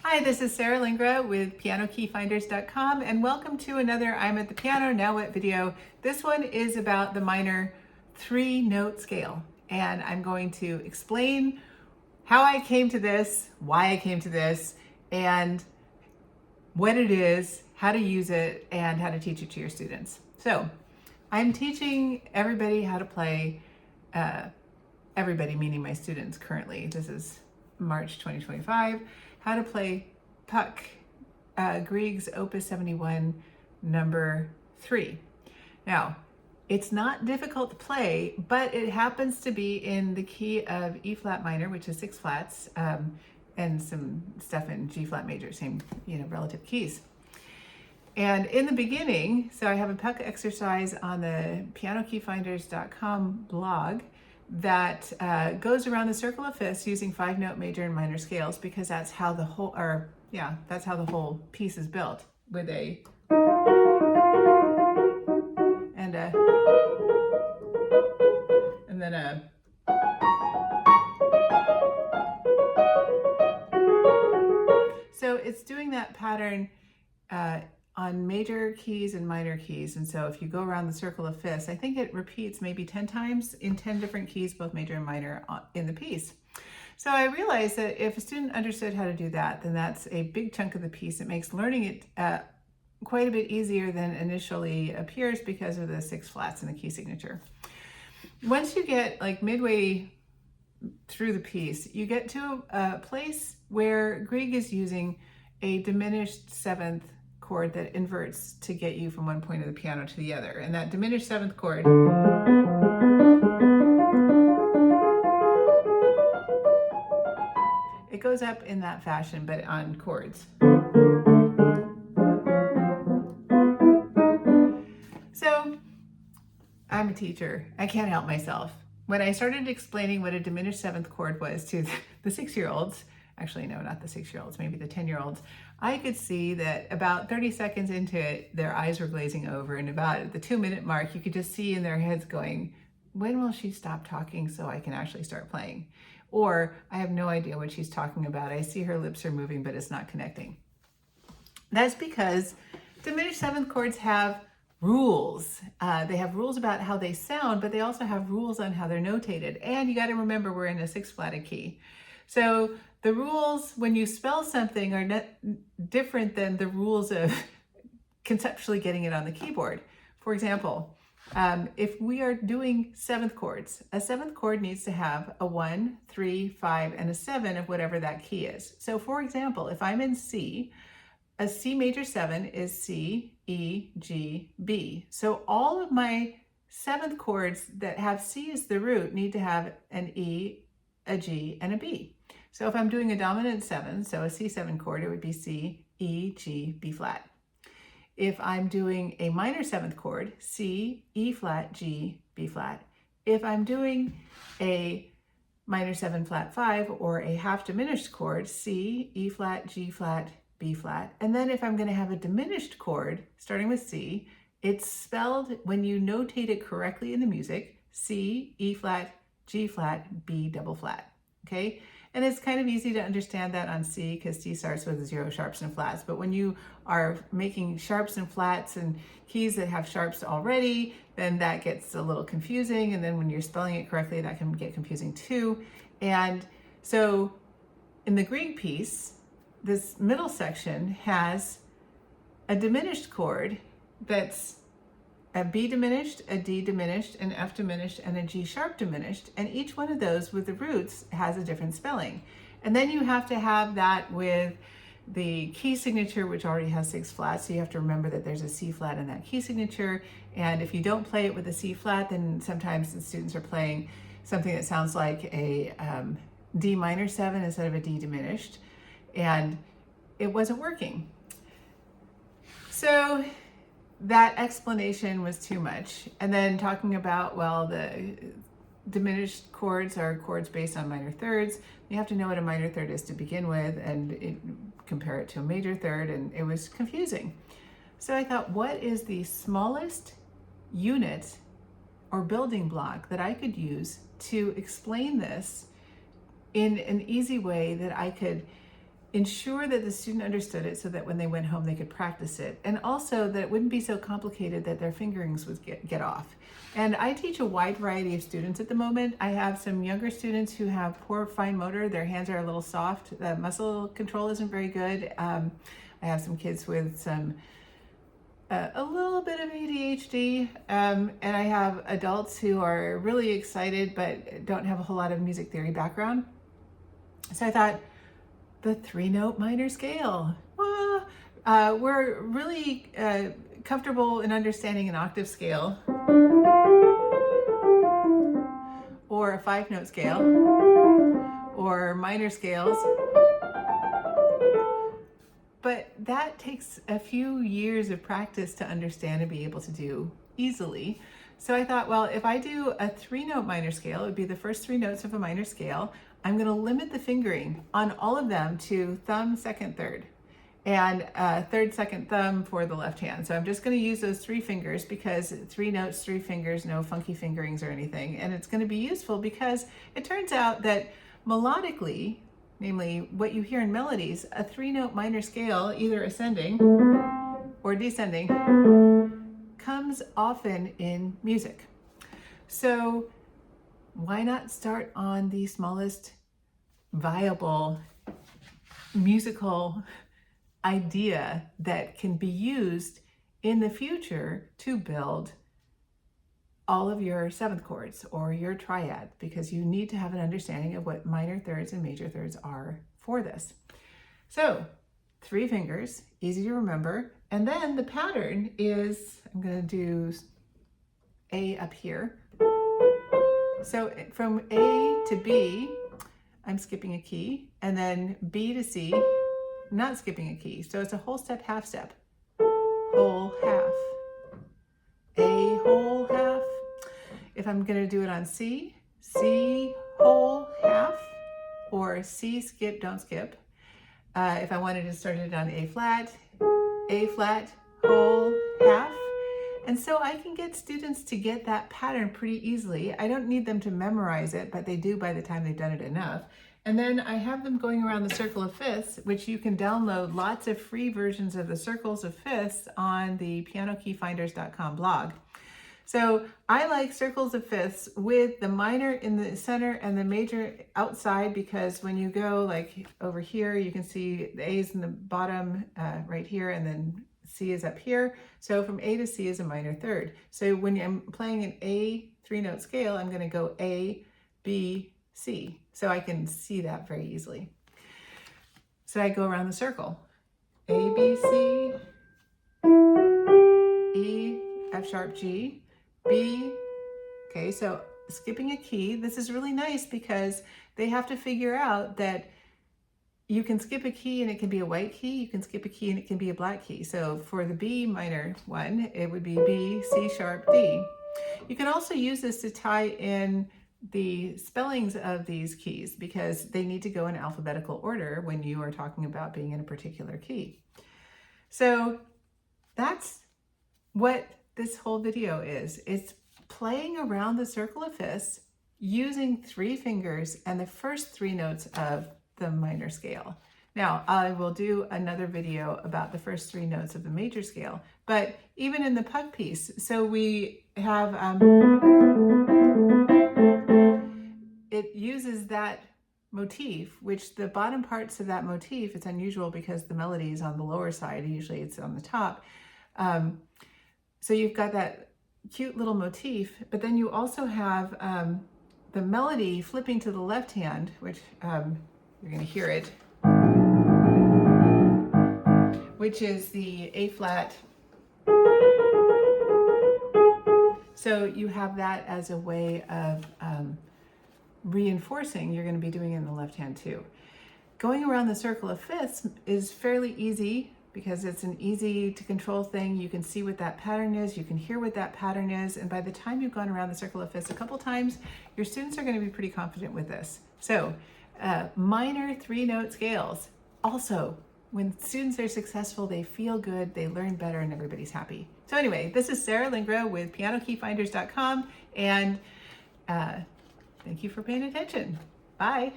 Hi, this is Sarah Lingra with PianoKeyFinders.com, and welcome to another I'm at the Piano, Now What video. This one is about the minor 3-note scale, and I'm going to explain how I came to this, why I came to this, and what it is, how to use it, and how to teach it to your students. So I'm teaching everybody how to play, everybody meaning my students currently. This is March 2025, how to play Puck, Grieg's Opus 71, number 3. Now, it's not difficult to play, but it happens to be in the key of E flat minor, which is 6 flats, and some stuff in G flat major, same, relative keys. And in the beginning, so I have a Puck exercise on the pianokeyfinders.com blog that goes around the circle of fifths using 5-note major and minor scales, because that's how the whole piece is built, with a and a and then a so it's doing that pattern on major keys and minor keys. And so if you go around the circle of fifths, I think it repeats maybe 10 times in 10 different keys, both major and minor, in the piece. So I realized that if a student understood how to do that, then that's a big chunk of the piece. It makes learning it quite a bit easier than initially appears because of the 6 flats in the key signature. Once you get like midway through the piece, you get to a place where Grieg is using a diminished 7th chord that inverts to get you from one point of the piano to the other. And that diminished 7th chord it goes up in that fashion, but on chords. So I'm a teacher. I can't help myself. When I started explaining what a diminished 7th chord was to the 6-year-olds, actually, no, not the 6-year-olds, maybe the 10-year-olds, I could see that about 30 seconds into it, their eyes were glazing over, and about at the 2-minute mark, you could just see in their heads going, when will she stop talking so I can actually start playing? Or, I have no idea what she's talking about. I see her lips are moving, but it's not connecting. That's because diminished 7th chords have rules. They have rules about how they sound, but they also have rules on how they're notated. And you got to remember, we're in a 6-flatted key. So the rules when you spell something are different than the rules of conceptually getting it on the keyboard. For example, if we are doing 7th chords, a 7th chord needs to have a 1, 3, 5, and a 7 of whatever that key is. So for example, if I'm in C, a C major 7 is C, E, G, B. So all of my 7th chords that have C as the root need to have an E, a G, and a B. So if I'm doing a dominant 7, so a C7 chord, it would be C, E, G, B flat. If I'm doing a minor 7th chord, C, E flat, G, B flat. If I'm doing a minor 7 flat 5 or a half diminished chord, C, E flat, G flat, B flat. And then if I'm going to have a diminished chord, starting with C, it's spelled, when you notate it correctly in the music, C, E flat, G flat, B double flat. Okay? And it's kind of easy to understand that on C, because C starts with 0 sharps and flats. But when you are making sharps and flats and keys that have sharps already, then that gets a little confusing. And then when you're spelling it correctly, that can get confusing too. And so in the Grieg piece, this middle section has a diminished chord that's a B diminished, a D diminished, an F diminished, and a G sharp diminished. And each one of those with the roots has a different spelling. And then you have to have that with the key signature, which already has 6 flats. So you have to remember that there's a C flat in that key signature. And if you don't play it with a C flat, then sometimes the students are playing something that sounds like a D minor 7 instead of a D diminished. And it wasn't working. So that explanation was too much. And then talking about, well, the diminished chords are chords based on minor thirds. You have to know what a minor third is to begin with and compare it to a major third, and it was confusing. So I thought, what is the smallest unit or building block that I could use to explain this in an easy way that I could ensure that the student understood it so that when they went home they could practice it, and also that it wouldn't be so complicated that their fingerings would get off. And I teach a wide variety of students at the moment. I have some younger students who have poor fine motor. Their hands are a little soft. The muscle control isn't very good. I have some kids with some a little bit of ADHD, and I have adults who are really excited but don't have a whole lot of music theory background. So I thought, the 3-note minor scale. We're really comfortable in understanding an octave scale or a 5-note scale or minor scales. But that takes a few years of practice to understand and be able to do easily. So I thought, well, if I do a 3-note minor scale, it would be the first 3 notes of a minor scale. I'm going to limit the fingering on all of them to thumb, second, third, and third, second, thumb for the left hand. So I'm just going to use those 3 fingers because 3 notes, 3 fingers, no funky fingerings or anything. And it's going to be useful because it turns out that melodically, namely what you hear in melodies, a 3-note minor scale, either ascending or descending, comes often in music. So why not start on the smallest viable musical idea that can be used in the future to build all of your 7th chords or your triad, because you need to have an understanding of what minor thirds and major thirds are for this. So 3 fingers, easy to remember. And then the pattern is, I'm going to do A up here. So from A to B, I'm skipping a key, and then B to C, not skipping a key. So it's a whole step, half step, whole half, A whole half. If I'm going to do it on C, C whole half, or C skip, don't skip. If I wanted to start it on A flat, whole half. And so I can get students to get that pattern pretty easily. I don't need them to memorize it, but they do by the time they've done it enough. And then I have them going around the circle of fifths, which you can download lots of free versions of the circles of fifths on the pianokeyfinders.com blog. So I like circles of fifths with the minor in the center and the major outside, because when you go like over here, you can see the A's in the bottom right here, and then C is up here. So from A to C is a minor third. So when I'm playing an A 3-note scale, I'm going to go A, B, C. So I can see that very easily. So I go around the circle. A, B, C, E, F sharp, G, B. Okay, so skipping a key. This is really nice because they have to figure out that you can skip a key and it can be a white key. You can skip a key and it can be a black key. So for the B minor one, it would be B, C sharp, D. You can also use this to tie in the spellings of these keys because they need to go in alphabetical order when you are talking about being in a particular key. So that's what this whole video is. It's playing around the circle of fifths using 3 fingers and the first 3 notes of the minor scale. Now, I will do another video about the first 3 notes of the major scale, but even in the puck piece, so we have, it uses that motif, which the bottom parts of that motif, it's unusual because the melody is on the lower side, usually it's on the top. So you've got that cute little motif, but then you also have the melody flipping to the left hand, which you're going to hear it, which is the A flat. So you have that as a way of reinforcing. You're going to be doing it in the left hand too. Going around the circle of fifths is fairly easy because it's an easy to control thing. You can see what that pattern is, you can hear what that pattern is, and by the time you've gone around the circle of fifths a couple times, your students are going to be pretty confident with this. So minor 3-note scales. Also, when students are successful, they feel good, they learn better, and everybody's happy. So anyway, this is Sarah Lingra with pianokeyfinders.com, and thank you for paying attention. Bye.